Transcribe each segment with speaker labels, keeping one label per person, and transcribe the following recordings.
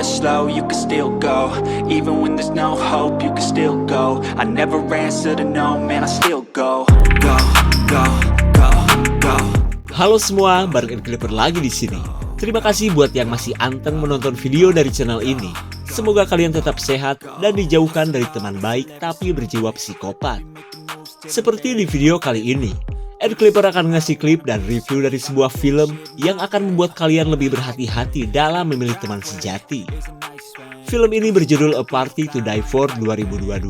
Speaker 1: real slow, you can still go. Even when there's no hope, you can still go. I never answer to no, man, I still go. Go, go, go, go.
Speaker 2: Halo semua, bareng Ed Clipper lagi di sini. Terima kasih buat yang masih anteng menonton video dari channel ini. Semoga kalian tetap sehat dan dijauhkan dari teman baik tapi berjiwa psikopat. Seperti di video kali ini, Ed Clipper akan ngasih klip dan review dari sebuah film yang akan membuat kalian lebih berhati-hati dalam memilih teman sejati. Film ini berjudul A Party to Die For 2022.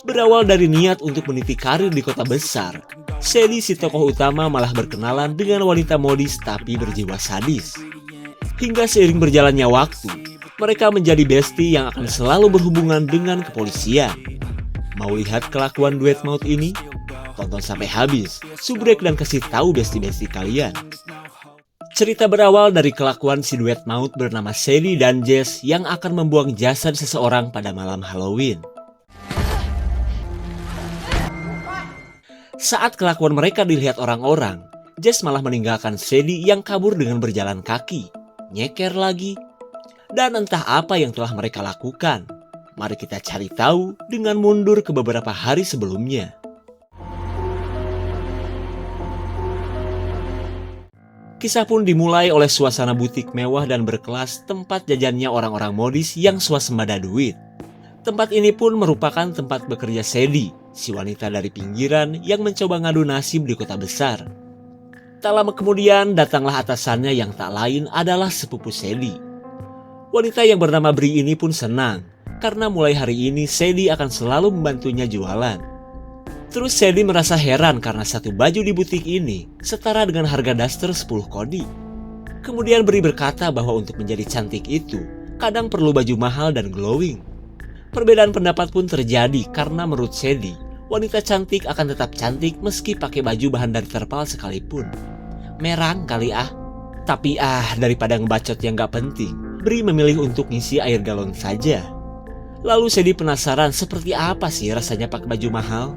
Speaker 2: Berawal dari niat untuk meniti karir di kota besar, Sadie si tokoh utama malah berkenalan dengan wanita modis tapi berjiwa sadis. Hingga seiring berjalannya waktu, mereka menjadi bestie yang akan selalu berhubungan dengan kepolisian. Mau lihat kelakuan duet maut ini? Tonton sampai habis, subrek dan kasih tahu bestie-bestie kalian. Cerita berawal dari kelakuan si duet maut bernama Sadie dan Jess yang akan membuang jasad seseorang pada malam Halloween. Saat kelakuan mereka dilihat orang-orang, Jess malah meninggalkan Sadie yang kabur dengan berjalan kaki, nyeker lagi, dan entah apa yang telah mereka lakukan. Mari kita cari tahu dengan mundur ke beberapa hari sebelumnya. Kisah pun dimulai oleh suasana butik mewah dan berkelas tempat jajannya orang-orang modis yang swasembada duit. Tempat ini pun merupakan tempat bekerja Sadie, si wanita dari pinggiran yang mencoba ngadu nasib di kota besar. Tak lama kemudian datanglah atasannya yang tak lain adalah sepupu Sadie. Wanita yang bernama Bri ini pun senang karena mulai hari ini Sadie akan selalu membantunya jualan. Terus Sadie merasa heran karena satu baju di butik ini setara dengan harga daster 10 kodi. Kemudian Bri berkata bahwa untuk menjadi cantik itu kadang perlu baju mahal dan glowing. Perbedaan pendapat pun terjadi karena menurut Sadie, wanita cantik akan tetap cantik meski pakai baju bahan dari terpal sekalipun. Merang kali ah. Tapi daripada ngebacot yang gak penting, Bri memilih untuk ngisi air galon saja. Lalu Sadie penasaran seperti apa sih rasanya pakai baju mahal.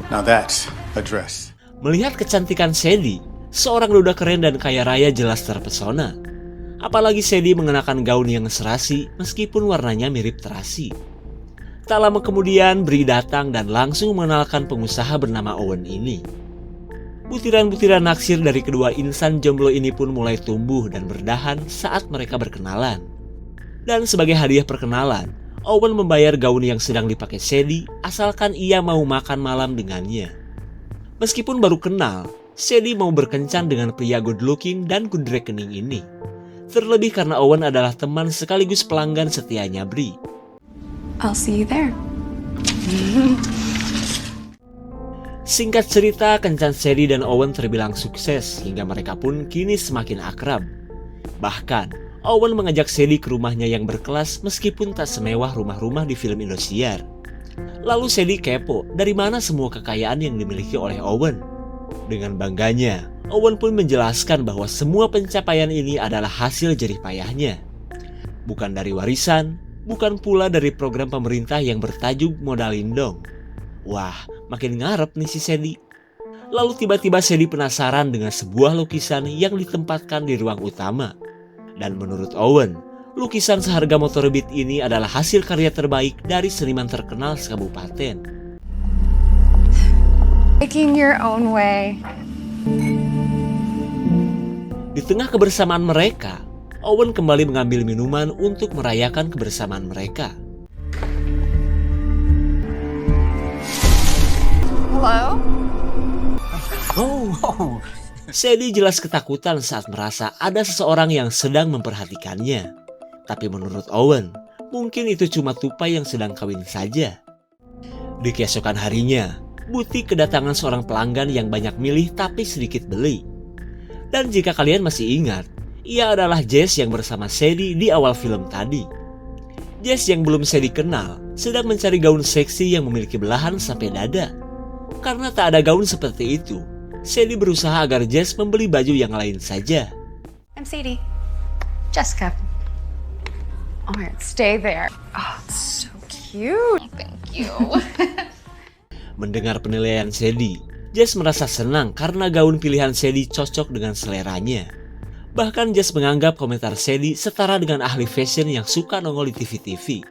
Speaker 3: Now that's a dress.
Speaker 2: Melihat kecantikan Sadie, seorang duda keren dan kaya raya jelas terpesona. Apalagi Sadie mengenakan gaun yang serasi meskipun warnanya mirip terasi. Tak lama kemudian Bri datang dan langsung mengenalkan pengusaha bernama Owen ini. Butiran-butiran naksir dari kedua insan jomblo ini pun mulai tumbuh dan berdahan saat mereka berkenalan. Dan sebagai hadiah perkenalan, Owen membayar gaun yang sedang dipakai Sadie asalkan ia mau makan malam dengannya. Meskipun baru kenal, Sadie mau berkencan dengan pria good looking dan good reckoning ini. Terlebih karena Owen adalah teman sekaligus pelanggan setianya Bri.
Speaker 4: I'll see you there.
Speaker 2: Singkat cerita, kencan Sadie dan Owen terbilang sukses hingga mereka pun kini semakin akrab. Bahkan, Owen mengajak Sadie ke rumahnya yang berkelas meskipun tak semewah rumah-rumah di film Indosiar. Lalu Sadie kepo dari mana semua kekayaan yang dimiliki oleh Owen. Dengan bangganya, Owen pun menjelaskan bahwa semua pencapaian ini adalah hasil jerih payahnya. Bukan dari warisan, bukan pula dari program pemerintah yang bertajuk Modalin Dong. Wah, makin ngarep nih si Sadie. Lalu tiba-tiba Sadie penasaran dengan sebuah lukisan yang ditempatkan di ruang utama. Dan menurut Owen, lukisan seharga motor Beat ini adalah hasil karya terbaik dari seniman terkenal sekabupaten.
Speaker 4: Making your own way.
Speaker 2: Di tengah kebersamaan mereka, Owen kembali mengambil minuman untuk merayakan kebersamaan mereka.
Speaker 4: Hello?
Speaker 3: Oh.
Speaker 2: Sadie jelas ketakutan saat merasa ada seseorang yang sedang memperhatikannya. Tapi menurut Owen, mungkin itu cuma tupai yang sedang kawin saja. Di keesokan harinya, butik kedatangan seorang pelanggan yang banyak milih tapi sedikit beli. Dan jika kalian masih ingat, ia adalah Jess yang bersama Sadie di awal film tadi. Jess yang belum Sadie kenal sedang mencari gaun seksi yang memiliki belahan sampai dada. Karena tak ada gaun seperti itu, Sadie berusaha agar Jess membeli baju yang lain saja.
Speaker 4: I'm Sadie. Jessica. Alright, stay there. Oh, it's so cute. Thank you.
Speaker 2: Mendengar penilaian Sadie, Jess merasa senang karena gaun pilihan Sadie cocok dengan seleranya. Bahkan Jess menganggap komentar Sadie setara dengan ahli fashion yang suka nongol di TV-TV.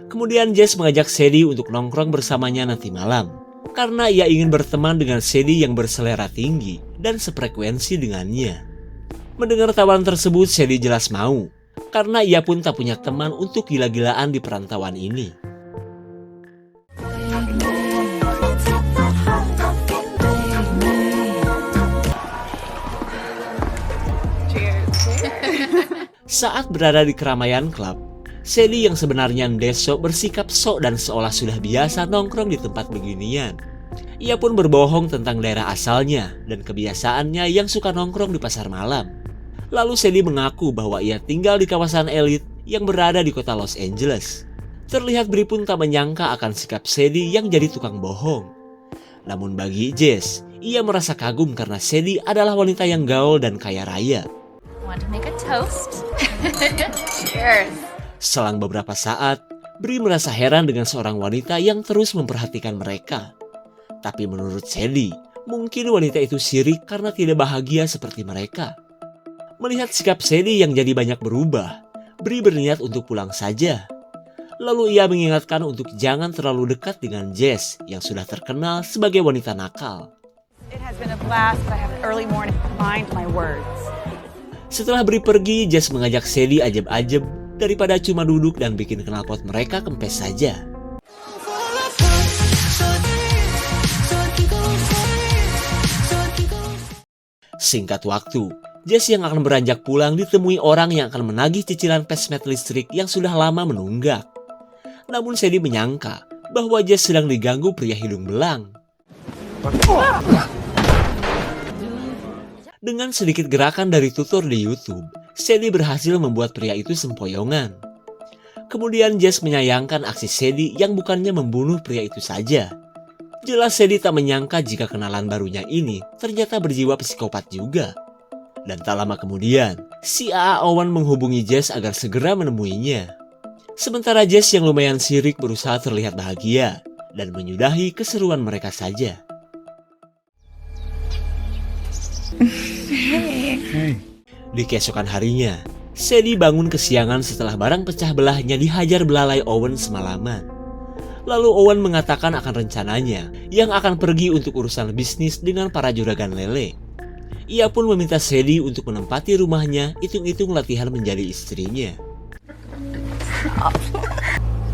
Speaker 2: Kemudian Jess mengajak Sadie untuk nongkrong bersamanya nanti malam, karena ia ingin berteman dengan Sadie yang berselera tinggi dan sefrekuensi dengannya. Mendengar tawaran tersebut, Sadie jelas mau, karena ia pun tak punya teman untuk gila-gilaan di perantauan ini. Saat berada di keramaian klub, Sadie yang sebenarnya ndeso bersikap sok dan seolah sudah biasa nongkrong di tempat beginian. Ia pun berbohong tentang daerah asalnya dan kebiasaannya yang suka nongkrong di pasar malam. Lalu Sadie mengaku bahwa ia tinggal di kawasan elit yang berada di kota Los Angeles. Terlihat Bri pun tak menyangka akan sikap Sadie yang jadi tukang bohong. Namun bagi Jess, ia merasa kagum karena Sadie adalah wanita yang gaul dan kaya raya.
Speaker 4: Want to make a toast? Cheers.
Speaker 2: Selang beberapa saat, Bri merasa heran dengan seorang wanita yang terus memperhatikan mereka. Tapi menurut Sadie, mungkin wanita itu sirik karena tidak bahagia seperti mereka. Melihat sikap Sadie yang jadi banyak berubah, Bri berniat untuk pulang saja. Lalu ia mengingatkan untuk jangan terlalu dekat dengan Jess yang sudah terkenal sebagai wanita nakal.
Speaker 5: It has been a blast, but I have an early morning. Mind my words.
Speaker 2: Setelah Bri pergi, Jess mengajak Sadie ajeb-ajeb daripada cuma duduk dan bikin knalpot mereka kempes saja. Singkat waktu, Jess yang akan beranjak pulang ditemui orang yang akan menagih cicilan pesmet listrik yang sudah lama menunggak. Namun Sadie menyangka bahwa Jess sedang diganggu pria hidung belang. Dengan sedikit gerakan dari tutor di YouTube, Sadie berhasil membuat pria itu sempoyongan. Kemudian Jess menyayangkan aksi Sadie yang bukannya membunuh pria itu saja. Jelas Sadie tak menyangka jika kenalan barunya ini ternyata berjiwa psikopat juga. Dan tak lama kemudian, si A.A. Owen menghubungi Jess agar segera menemuinya. Sementara Jess yang lumayan sirik berusaha terlihat bahagia dan menyudahi keseruan mereka saja. Di keesokan harinya, Sadie bangun kesiangan setelah barang pecah belahnya dihajar belalai Owen semalaman. Lalu Owen mengatakan akan rencananya yang akan pergi untuk urusan bisnis dengan para juragan lele. Ia pun meminta Sadie untuk menempati rumahnya, hitung-hitung latihan menjadi istrinya.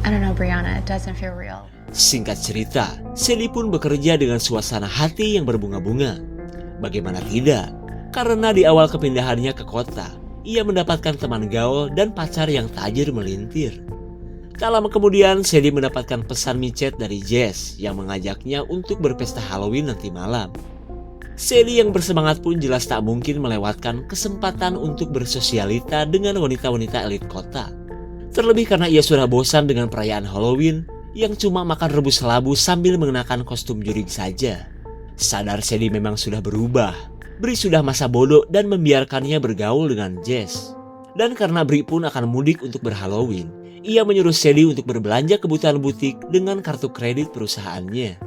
Speaker 4: I don't know, Brianna. It doesn't feel real.
Speaker 2: Singkat cerita, Sadie pun bekerja dengan suasana hati yang berbunga-bunga. Bagaimana tidak? Karena di awal kepindahannya ke kota, ia mendapatkan teman gaul dan pacar yang tajir melintir. Tak lama kemudian, Sadie mendapatkan pesan micet dari Jess yang mengajaknya untuk berpesta Halloween nanti malam. Sadie yang bersemangat pun jelas tak mungkin melewatkan kesempatan untuk bersosialita dengan wanita-wanita elit kota. Terlebih karena ia sudah bosan dengan perayaan Halloween yang cuma makan rebus labu sambil mengenakan kostum jurig saja. Sadar Sadie memang sudah berubah, Bri sudah masa bodoh dan membiarkannya bergaul dengan Jess. Dan karena Bri pun akan mudik untuk berHalloween, ia menyuruh Sadie untuk berbelanja kebutuhan butik dengan kartu kredit perusahaannya.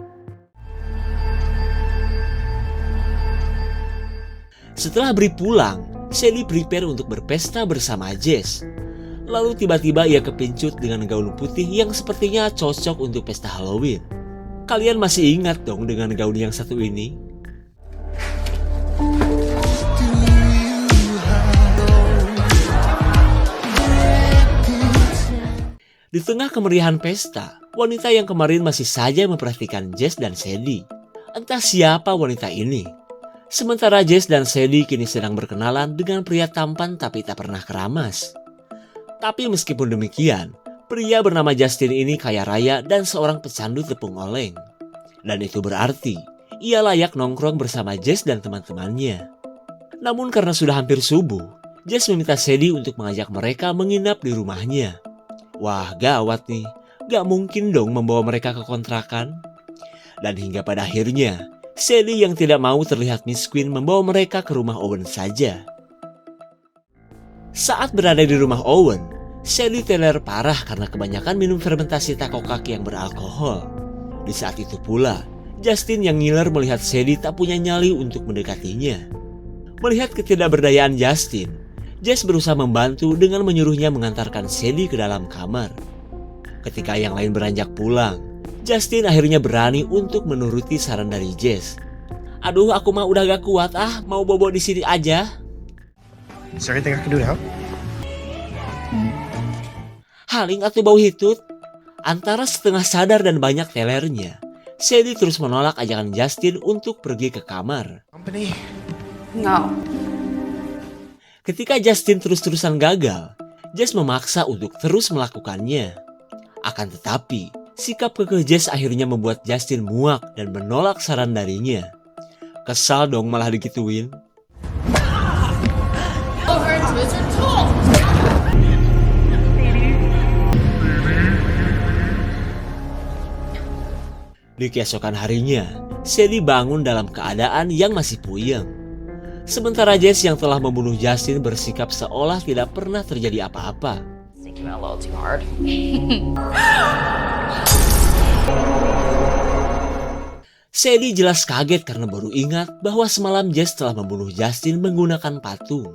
Speaker 2: Setelah Bri pulang, Sadie prepare untuk berpesta bersama Jess. Lalu tiba-tiba ia kepincut dengan gaun putih yang sepertinya cocok untuk pesta Halloween. Kalian masih ingat dong dengan gaun yang satu ini? Di tengah kemeriahan pesta, wanita yang kemarin masih saja memperhatikan Jess dan Sadie. Entah siapa wanita ini. Sementara Jess dan Sadie kini sedang berkenalan dengan pria tampan tapi tak pernah keramas. Tapi meskipun demikian, pria bernama Justin ini kaya raya dan seorang pecandu tepung oleng. Dan itu berarti ia layak nongkrong bersama Jess dan teman-temannya. Namun karena sudah hampir subuh, Jess meminta Sadie untuk mengajak mereka menginap di rumahnya. Wah, gawat nih, gak mungkin dong membawa mereka ke kontrakan. Dan hingga pada akhirnya, Sadie yang tidak mau terlihat miskin membawa mereka ke rumah Owen saja. Saat berada di rumah Owen, Sadie teler parah karena kebanyakan minum fermentasi takokak yang beralkohol. Di saat itu pula, Justin yang ngiler melihat Sadie tak punya nyali untuk mendekatinya. Melihat ketidakberdayaan Justin, Jess berusaha membantu dengan menyuruhnya mengantarkan Sadie ke dalam kamar. Ketika yang lain beranjak pulang, Justin akhirnya berani untuk menuruti saran dari Jess. Aduh, aku mah udah gak kuat mau bobo di sini aja.
Speaker 6: Is there anything I can do to help?
Speaker 2: Haling atuh bau hitut. Antara setengah sadar dan banyak telernya, Sadie terus menolak ajakan Justin untuk pergi ke kamar.
Speaker 6: Company?
Speaker 4: No.
Speaker 2: Ketika Justin terus-terusan gagal, Jess memaksa untuk terus melakukannya. Akan tetapi, sikap kekeh Jess akhirnya membuat Justin muak dan menolak saran darinya. Kesal dong malah digituin. Di keesokan harinya, Sadie bangun dalam keadaan yang masih puyeng. Sementara Jess yang telah membunuh Justin bersikap seolah tidak pernah terjadi apa-apa.
Speaker 5: Thinking a little too hard.
Speaker 2: Sadie jelas kaget karena baru ingat bahwa semalam Jess telah membunuh Justin menggunakan patung.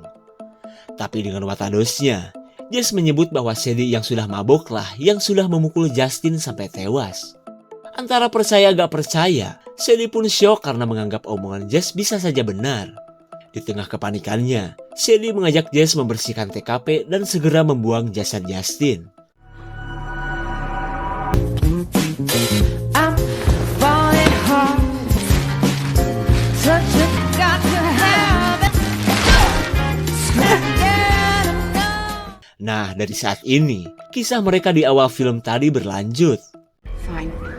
Speaker 2: Tapi dengan watadosnya, Jess menyebut bahwa Sadie yang sudah maboklah yang sudah memukul Justin sampai tewas. Antara percaya gak percaya, Sadie pun syok karena menganggap omongan Jess bisa saja benar. Di tengah kepanikannya, Sadie mengajak Jess membersihkan TKP dan segera membuang jasad Justin. Nah, dari saat ini, kisah mereka di awal film tadi berlanjut.
Speaker 4: Fine.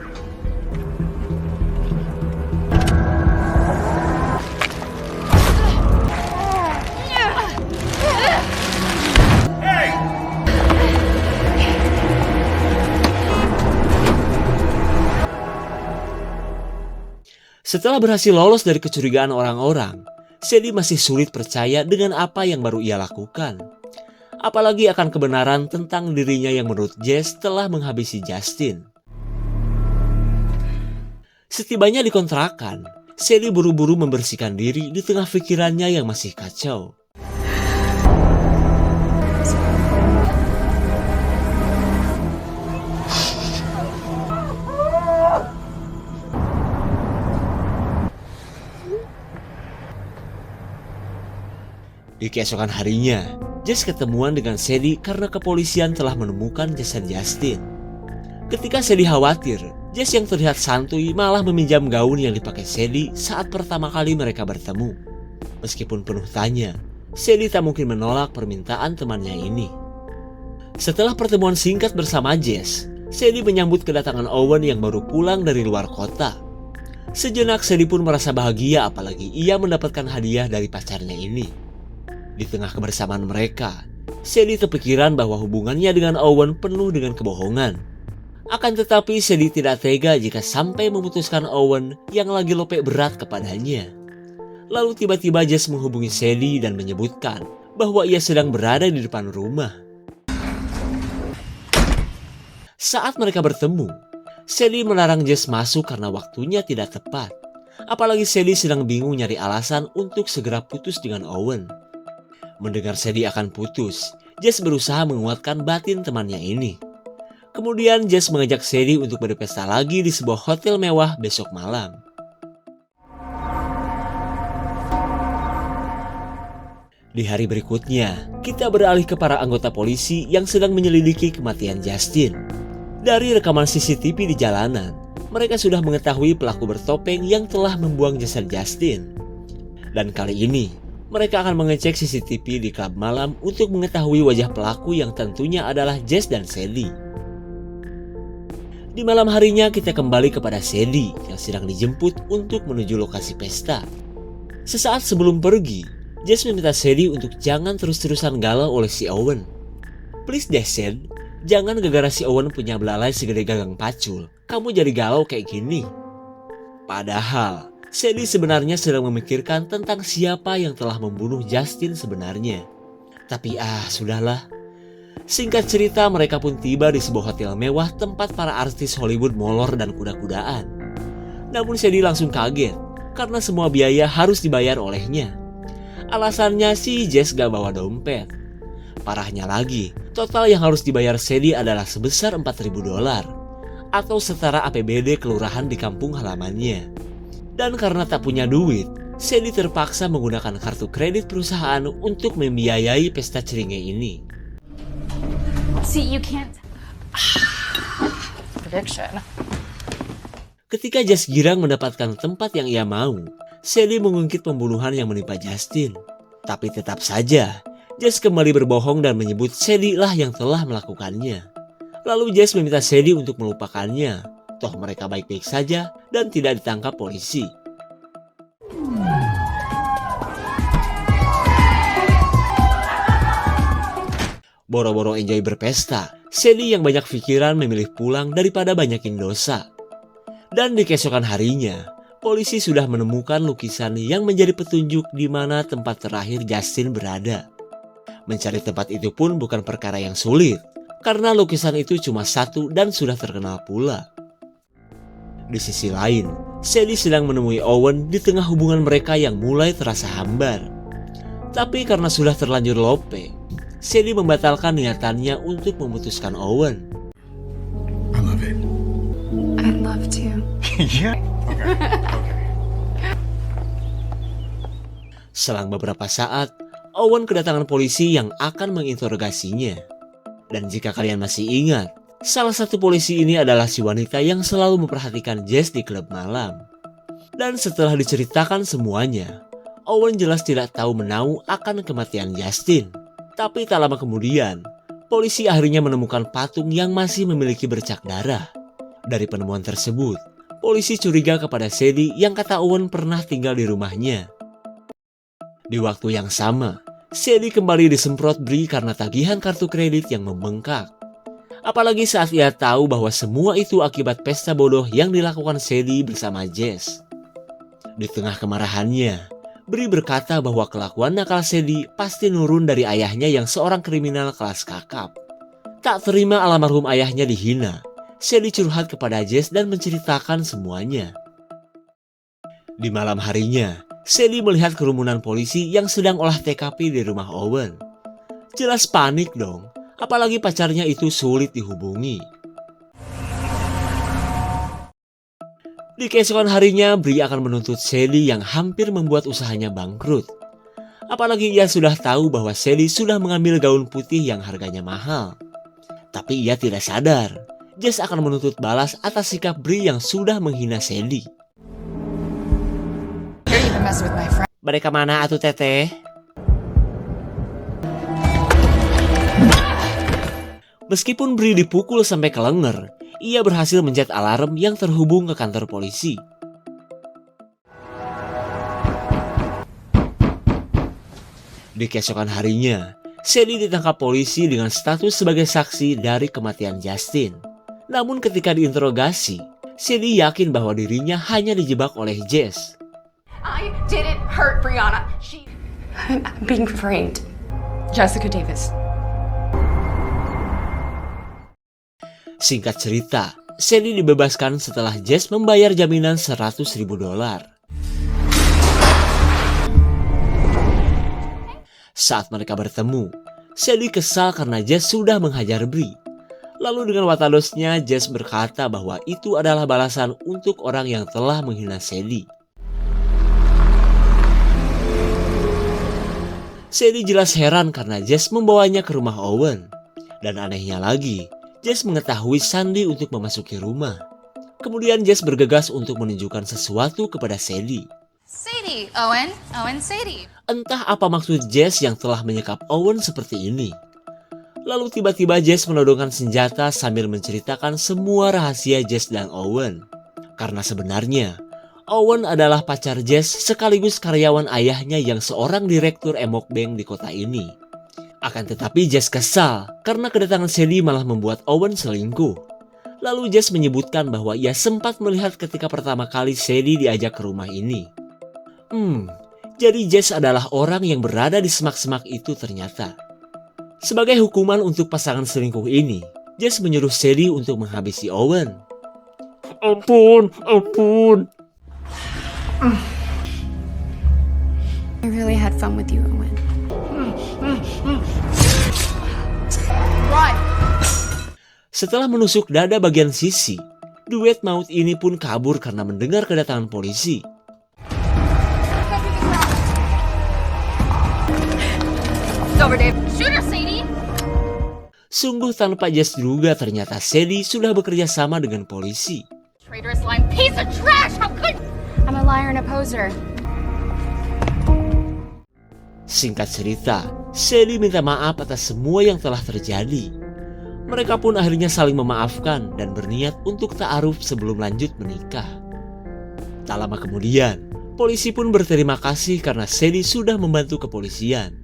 Speaker 2: Setelah berhasil lolos dari kecurigaan orang-orang, Sadie masih sulit percaya dengan apa yang baru ia lakukan. Apalagi akan kebenaran tentang dirinya yang menurut Jess telah menghabisi Justin. Setibanya di kontrakan, Sadie buru-buru membersihkan diri di tengah pikirannya yang masih kacau. Di keesokan harinya, Jess ketemuan dengan Sadie karena kepolisian telah menemukan jasad Justin. Ketika Sadie khawatir, Jess yang terlihat santuy malah meminjam gaun yang dipakai Sadie saat pertama kali mereka bertemu. Meskipun penuh tanya, Sadie tak mungkin menolak permintaan temannya ini. Setelah pertemuan singkat bersama Jess, Sadie menyambut kedatangan Owen yang baru pulang dari luar kota. Sejenak Sadie pun merasa bahagia apalagi ia mendapatkan hadiah dari pacarnya ini. Di tengah kebersamaan mereka, Sadie terpikiran bahwa hubungannya dengan Owen penuh dengan kebohongan. Akan tetapi Sadie tidak tega jika sampai memutuskan Owen yang lagi lopek berat kepadanya. Lalu tiba-tiba Jess menghubungi Sadie dan menyebutkan bahwa ia sedang berada di depan rumah. Saat mereka bertemu, Sadie melarang Jess masuk karena waktunya tidak tepat. Apalagi Sadie sedang bingung nyari alasan untuk segera putus dengan Owen. Mendengar Sadie akan putus, Jess berusaha menguatkan batin temannya ini. Kemudian Jess mengajak Sadie untuk berpesta lagi di sebuah hotel mewah besok malam. Di hari berikutnya, kita beralih ke para anggota polisi yang sedang menyelidiki kematian Justin. Dari rekaman CCTV di jalanan, mereka sudah mengetahui pelaku bertopeng yang telah membuang jasad Justin. Dan kali ini, mereka akan mengecek CCTV di klub malam untuk mengetahui wajah pelaku yang tentunya adalah Jess dan Sadie. Di malam harinya kita kembali kepada Sadie yang sedang dijemput untuk menuju lokasi pesta. Sesaat sebelum pergi, Jess meminta Sadie untuk jangan terus-terusan galau oleh si Owen. Please deh Sad, jangan gara-gara si Owen punya belalai segede gagang pacul, kamu jadi galau kayak gini. Padahal Sadie sebenarnya sedang memikirkan tentang siapa yang telah membunuh Justin sebenarnya. Tapi sudahlah. Singkat cerita, mereka pun tiba di sebuah hotel mewah tempat para artis Hollywood molor dan kuda-kudaan. Namun Sadie langsung kaget karena semua biaya harus dibayar olehnya. Alasannya si Jess gak bawa dompet. Parahnya lagi, total yang harus dibayar Sadie adalah sebesar $4.000 atau setara APBD kelurahan di kampung halamannya. Dan karena tak punya duit, Sadie terpaksa menggunakan kartu kredit perusahaan untuk membiayai pesta ceringe ini.
Speaker 4: See, you can't.
Speaker 5: Prediction.
Speaker 2: Ketika Jess girang mendapatkan tempat yang ia mau, Sadie mengungkit pembunuhan yang menimpa Justin. Tapi tetap saja, Jess kembali berbohong dan menyebut Sadie lah yang telah melakukannya. Lalu Jess meminta Sadie untuk melupakannya, toh mereka baik-baik saja dan tidak ditangkap polisi. Boro-boro enjoy berpesta, Sadie yang banyak pikiran memilih pulang daripada banyakin dosa. Dan di keesokan harinya, polisi sudah menemukan lukisan yang menjadi petunjuk di mana tempat terakhir Justin berada. Mencari tempat itu pun bukan perkara yang sulit, karena lukisan itu cuma satu dan sudah terkenal pula. Di sisi lain, Sadie sedang menemui Owen di tengah hubungan mereka yang mulai terasa hambar. Tapi karena sudah terlanjur lope, Sadie membatalkan niatannya untuk memutuskan Owen.
Speaker 3: I love it.
Speaker 4: I'd love to.
Speaker 3: Yeah. Okay.
Speaker 2: Selang beberapa saat, Owen kedatangan polisi yang akan menginterogasinya. Dan jika kalian masih ingat, salah satu polisi ini adalah si wanita yang selalu memperhatikan Jess di klub malam. Dan setelah diceritakan semuanya, Owen jelas tidak tahu menau akan kematian Justin. Tapi tak lama kemudian, polisi akhirnya menemukan patung yang masih memiliki bercak darah. Dari penemuan tersebut, polisi curiga kepada Sadie yang kata Owen pernah tinggal di rumahnya. Di waktu yang sama, Sadie kembali disemprot Bree karena tagihan kartu kredit yang membengkak. Apalagi saat ia tahu bahwa semua itu akibat pesta bodoh yang dilakukan Sadie bersama Jess. Di tengah kemarahannya, Bree berkata bahwa kelakuan nakal Sadie pasti nurun dari ayahnya yang seorang kriminal kelas kakap. Tak terima almarhum ayahnya dihina, Sadie curhat kepada Jess dan menceritakan semuanya. Di malam harinya, Sadie melihat kerumunan polisi yang sedang olah TKP di rumah Owen. Jelas panik dong, apalagi pacarnya itu sulit dihubungi. Di keesokan harinya, Bree akan menuntut Sadie yang hampir membuat usahanya bangkrut. Apalagi ia sudah tahu bahwa Sadie sudah mengambil gaun putih yang harganya mahal. Tapi ia tidak sadar, Jess akan menuntut balas atas sikap Bree yang sudah menghina Sadie. Mereka mana atuh teteh? Meskipun Bree dipukul sampai kelenger, ia berhasil mencet alarm yang terhubung ke kantor polisi. Di keesokan harinya, Sadie ditangkap polisi dengan status sebagai saksi dari kematian Justin. Namun ketika diinterogasi, Sadie yakin bahwa dirinya hanya dijebak oleh Jess.
Speaker 4: I didn't hurt Brianna. I'm being framed. Jessica Davis.
Speaker 2: Singkat cerita, Sadie dibebaskan setelah Jess membayar jaminan $100.000. Saat mereka bertemu, Sadie kesal karena Jess sudah menghajar Bree. Lalu dengan watadosnya, Jess berkata bahwa itu adalah balasan untuk orang yang telah menghina Sadie. Sadie jelas heran karena Jess membawanya ke rumah Owen. Dan anehnya lagi, Jess mengetahui sandi untuk memasuki rumah. Kemudian Jess bergegas untuk menunjukkan sesuatu kepada Sadie.
Speaker 4: Sadie, Owen, Sadie.
Speaker 2: Entah apa maksud Jess yang telah menyekap Owen seperti ini. Lalu tiba-tiba Jess menodongkan senjata sambil menceritakan semua rahasia Jess dan Owen. Karena sebenarnya, Owen adalah pacar Jess sekaligus karyawan ayahnya yang seorang direktur Emok Bank di kota ini. Akan tetapi Jess kesal karena kedatangan Sadie malah membuat Owen selingkuh. Lalu Jess menyebutkan bahwa ia sempat melihat ketika pertama kali Sadie diajak ke rumah ini. Jadi Jess adalah orang yang berada di semak-semak itu ternyata. Sebagai hukuman untuk pasangan selingkuh ini, Jess menyuruh Sadie untuk menghabisi Owen. Ampun.
Speaker 4: I really had fun with you, Owen. Run!
Speaker 2: Setelah menusuk dada bagian sisi, duet maut ini pun kabur karena mendengar kedatangan polisi.
Speaker 4: It's over, Dave. Shoot her, Sadie!
Speaker 2: Sungguh tanpa Jess duga ternyata Sadie sudah bekerja sama dengan polisi.
Speaker 4: Traitorous lying piece of trash! How could... I'm a liar and a poser.
Speaker 2: Singkat cerita, Sadie minta maaf atas semua yang telah terjadi. Mereka pun akhirnya saling memaafkan dan berniat untuk ta'aruf sebelum lanjut menikah. Tak lama kemudian, polisi pun berterima kasih karena Sadie sudah membantu kepolisian.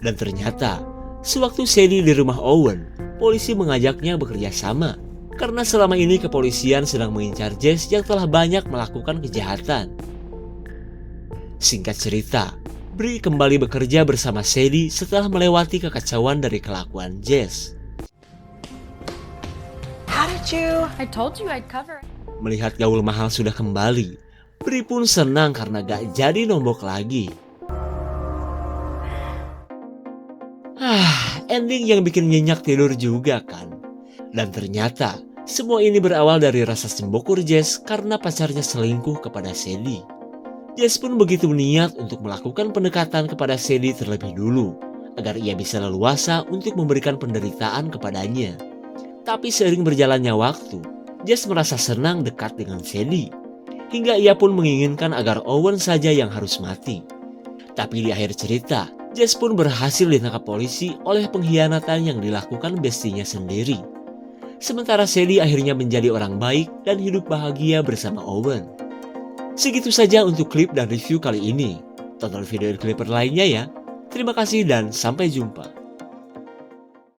Speaker 2: Dan ternyata, sewaktu Sadie di rumah Owen, polisi mengajaknya bekerja sama. Karena selama ini kepolisian sedang mengincar Jess yang telah banyak melakukan kejahatan. Singkat cerita, Bree kembali bekerja bersama Sadie setelah melewati kekacauan dari kelakuan Jess.
Speaker 5: How did you?
Speaker 4: I told you I'd cover it.
Speaker 2: Melihat gaul mahal sudah kembali, Bree pun senang karena gak jadi nombok lagi. Ending yang bikin nyenyak tidur juga kan. Dan ternyata, semua ini berawal dari rasa sembokur Jess karena pacarnya selingkuh kepada Sadie. Jess pun begitu niat untuk melakukan pendekatan kepada Sadie terlebih dulu, agar ia bisa leluasa untuk memberikan penderitaan kepadanya. Tapi seiring berjalannya waktu, Jess merasa senang dekat dengan Sadie. Hingga ia pun menginginkan agar Owen saja yang harus mati. Tapi di akhir cerita, Jess pun berhasil ditangkap polisi oleh pengkhianatan yang dilakukan bestinya sendiri. Sementara Sadie akhirnya menjadi orang baik dan hidup bahagia bersama Owen. Segitu saja untuk klip dan review kali ini. Tonton video Clipper lainnya ya. Terima kasih dan sampai jumpa.